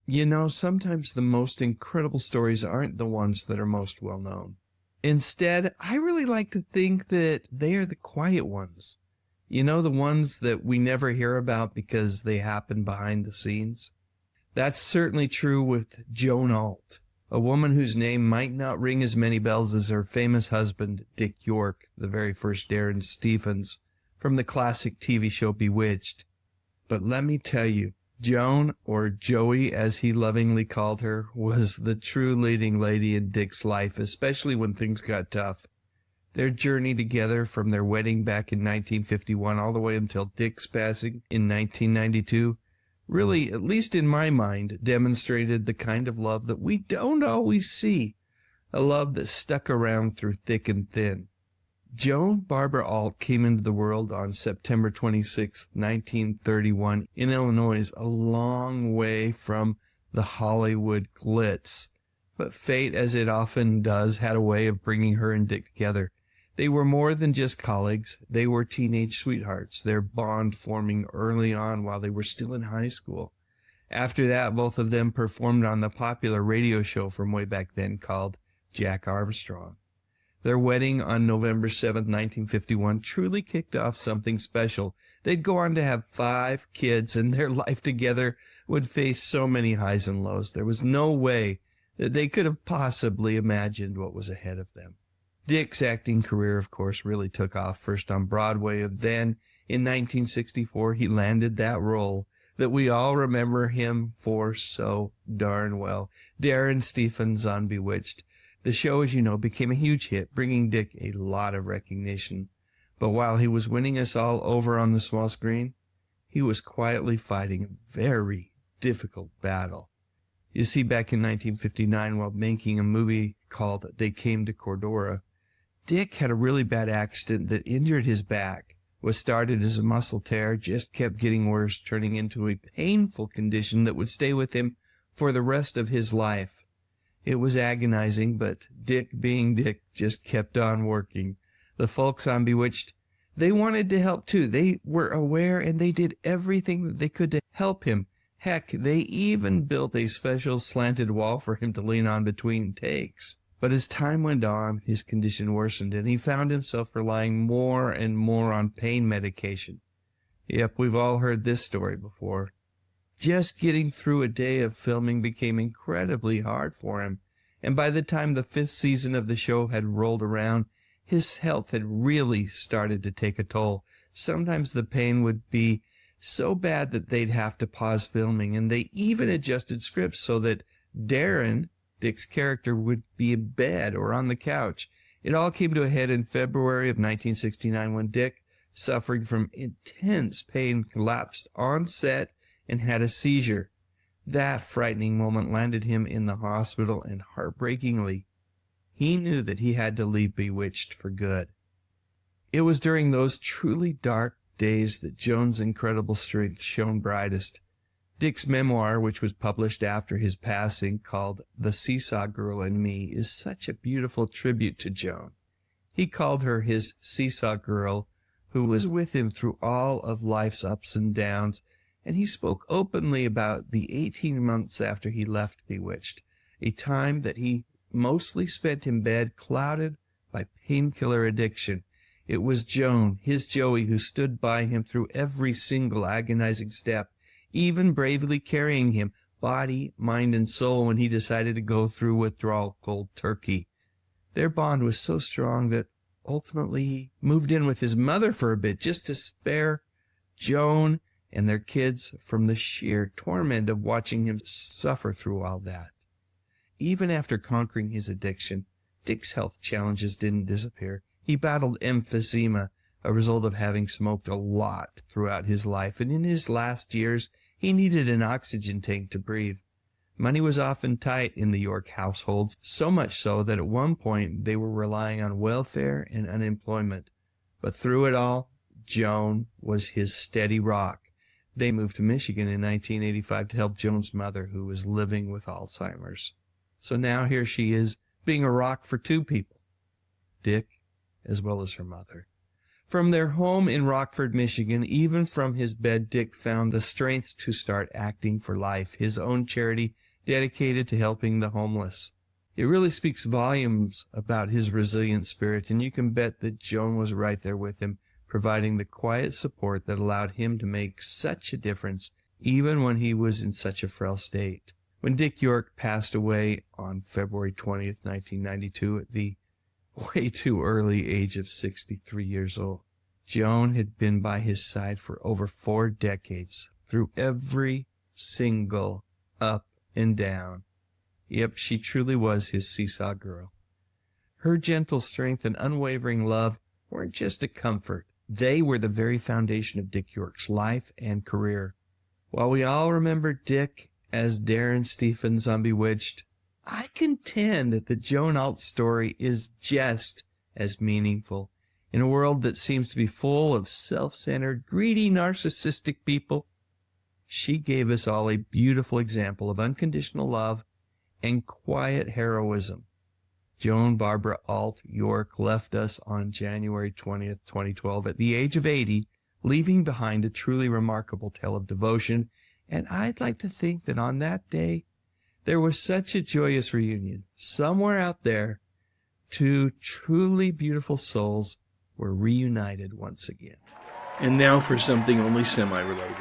Sometimes the most incredible stories aren't the ones that are most well known. Instead, I really like to think that they are the quiet ones. The ones that we never hear about because they happen behind the scenes. That's certainly true with Joan Alt, a woman whose name might not ring as many bells as her famous husband, Dick York, the very first Darrin Stephens, from the classic TV show Bewitched. But let me tell you, Joan, or Joey as he lovingly called her, was the true leading lady in Dick's life, especially when things got tough. Their journey together from their wedding back in 1951 all the way until Dick's passing in 1992 really, at least in my mind, demonstrated the kind of love that we don't always see, a love that stuck around through thick and thin. Joan Barbara Alt came into the world on September 26, 1931, in Illinois, a long way from the Hollywood glitz. But fate, as it often does, had a way of bringing her and Dick together. They were more than just colleagues. They were teenage sweethearts, their bond forming early on while they were still in high school. After that, both of them performed on the popular radio show from way back then called Jack Armstrong. Their wedding on November 7, 1951, truly kicked off something special. They'd go on to have 5 kids, and their life together would face so many highs and lows. There was no way that they could have possibly imagined what was ahead of them. Dick's acting career, of course, really took off first on Broadway. Then, in 1964, he landed that role that we all remember him for so darn well, Darrin Stephens on Bewitched. The show, as you know, became a huge hit, bringing Dick a lot of recognition. But while he was winning us all over on the small screen, he was quietly fighting a very difficult battle. You see, back in 1959, while making a movie called They Came to Cordora, Dick had a really bad accident that injured his back. What started as a muscle tear just kept getting worse, turning into a painful condition that would stay with him for the rest of his life. It was agonizing, but Dick, being Dick, just kept on working. The folks on Bewitched, they wanted to help too. They were aware, and they did everything that they could to help him. Heck, they even built a special slanted wall for him to lean on between takes. But as time went on, his condition worsened, and he found himself relying more and more on pain medication. Yep, we've all heard this story before. Just getting through a day of filming became incredibly hard for him, and by the time the 5th season of the show had rolled around, his health had really started to take a toll. Sometimes the pain would be so bad that they'd have to pause filming, and they even adjusted scripts so that Darrin, Dick's character, would be in bed or on the couch. It all came to a head in February of 1969 when Dick, suffering from intense pain, collapsed on set and had a seizure. That frightening moment landed him in the hospital, and heartbreakingly, he knew that he had to leave Bewitched for good. It was during those truly dark days that Joan's incredible strength shone brightest. Dick's memoir, which was published after his passing, called The Seesaw Girl and Me, is such a beautiful tribute to Joan. He called her his seesaw girl, who was with him through all of life's ups and downs, and he spoke openly about the 18 months after he left Bewitched, a time that he mostly spent in bed, clouded by painkiller addiction. It was Joan, his Joey, who stood by him through every single agonizing step, even bravely carrying him, body, mind, and soul, when he decided to go through withdrawal cold turkey. Their bond was so strong that ultimately he moved in with his mother for a bit, just to spare Joan and their kids from the sheer torment of watching him suffer through all that. Even after conquering his addiction, Dick's health challenges didn't disappear. He battled emphysema, a result of having smoked a lot throughout his life, and in his last years, he needed an oxygen tank to breathe. Money was often tight in the York household, so much so that at one point they were relying on welfare and unemployment. But through it all, Joan was his steady rock. They moved to Michigan in 1985 to help Joan's mother, who was living with Alzheimer's. So now here she is, being a rock for 2 people, Dick as well as her mother. From their home in Rockford, Michigan, even from his bed, Dick found the strength to start Acting for Life, his own charity dedicated to helping the homeless. It really speaks volumes about his resilient spirit, and you can bet that Joan was right there with him, providing the quiet support that allowed him to make such a difference, even when he was in such a frail state. When Dick York passed away on February 20th, 1992, at the way too early age of 63 years old, Joan had been by his side for over 4 decades, through every single up and down. Yep, she truly was his seesaw girl. Her gentle strength and unwavering love weren't just a comfort. They were the very foundation of Dick York's life and career. While we all remember Dick as Darrin Stephens on Bewitched, I contend that the Joan Alt story is just as meaningful. In a world that seems to be full of self-centered, greedy, narcissistic people, she gave us all a beautiful example of unconditional love and quiet heroism. Joan Barbara Alt York left us on January 20th, 2012, at the age of 80, leaving behind a truly remarkable tale of devotion, and I'd like to think that on that day, there was such a joyous reunion. Somewhere out there, 2 truly beautiful souls were reunited once again. And now for something only semi-related.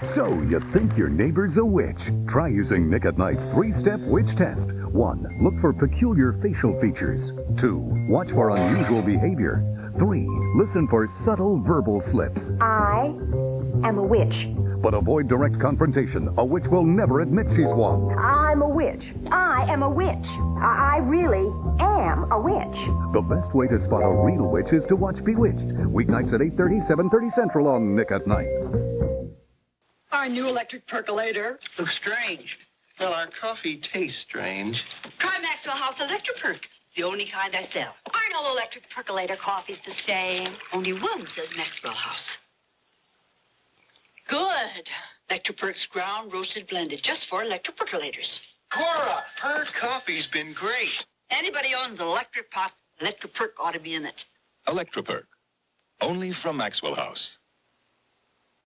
So, you think your neighbor's a witch? Try using Nick at Night's 3-step witch test. 1. Look for peculiar facial features. 2. Watch for unusual behavior. 3. Listen for subtle verbal slips. I am a witch. But avoid direct confrontation. A witch will never admit she's one. I'm a witch. I am a witch. I really am a witch. The best way to spot a real witch is to watch Bewitched. Weeknights at 8:30, 7:30 Central on Nick at Night. Our new electric percolator. Looks strange. Well, our coffee tastes strange. Try Maxwell House Electric Perk. It's the only kind I sell. Aren't all electric percolator coffees the same? Only one says Maxwell House. Good. Electric Perk's ground roasted blended just for electric percolators. Cora, her coffee's been great. Anybody owns an electric pot, Electric Perk ought to be in it. Electroperk, only from Maxwell House.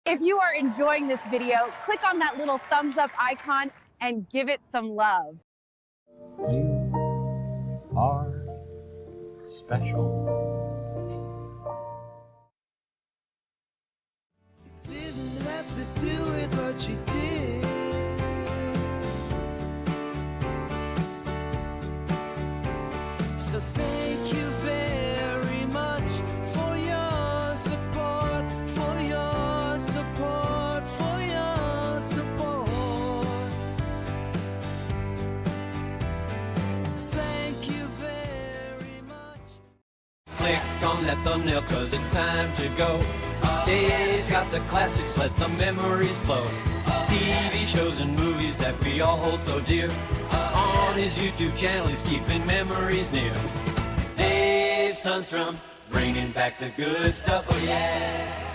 If you are enjoying this video, click on that little thumbs up icon and give it some love. You are special. You didn't have to do it, but you did. So thank you very much for your support, for your support, for your support. Thank you very much. Click on that thumbnail cause it's time to go. Dave's got the classics, let the memories flow. TV shows and movies that we all hold so dear. On his YouTube channel he's keeping memories near. Dave Sundstrom, bringing back the good stuff, oh yeah.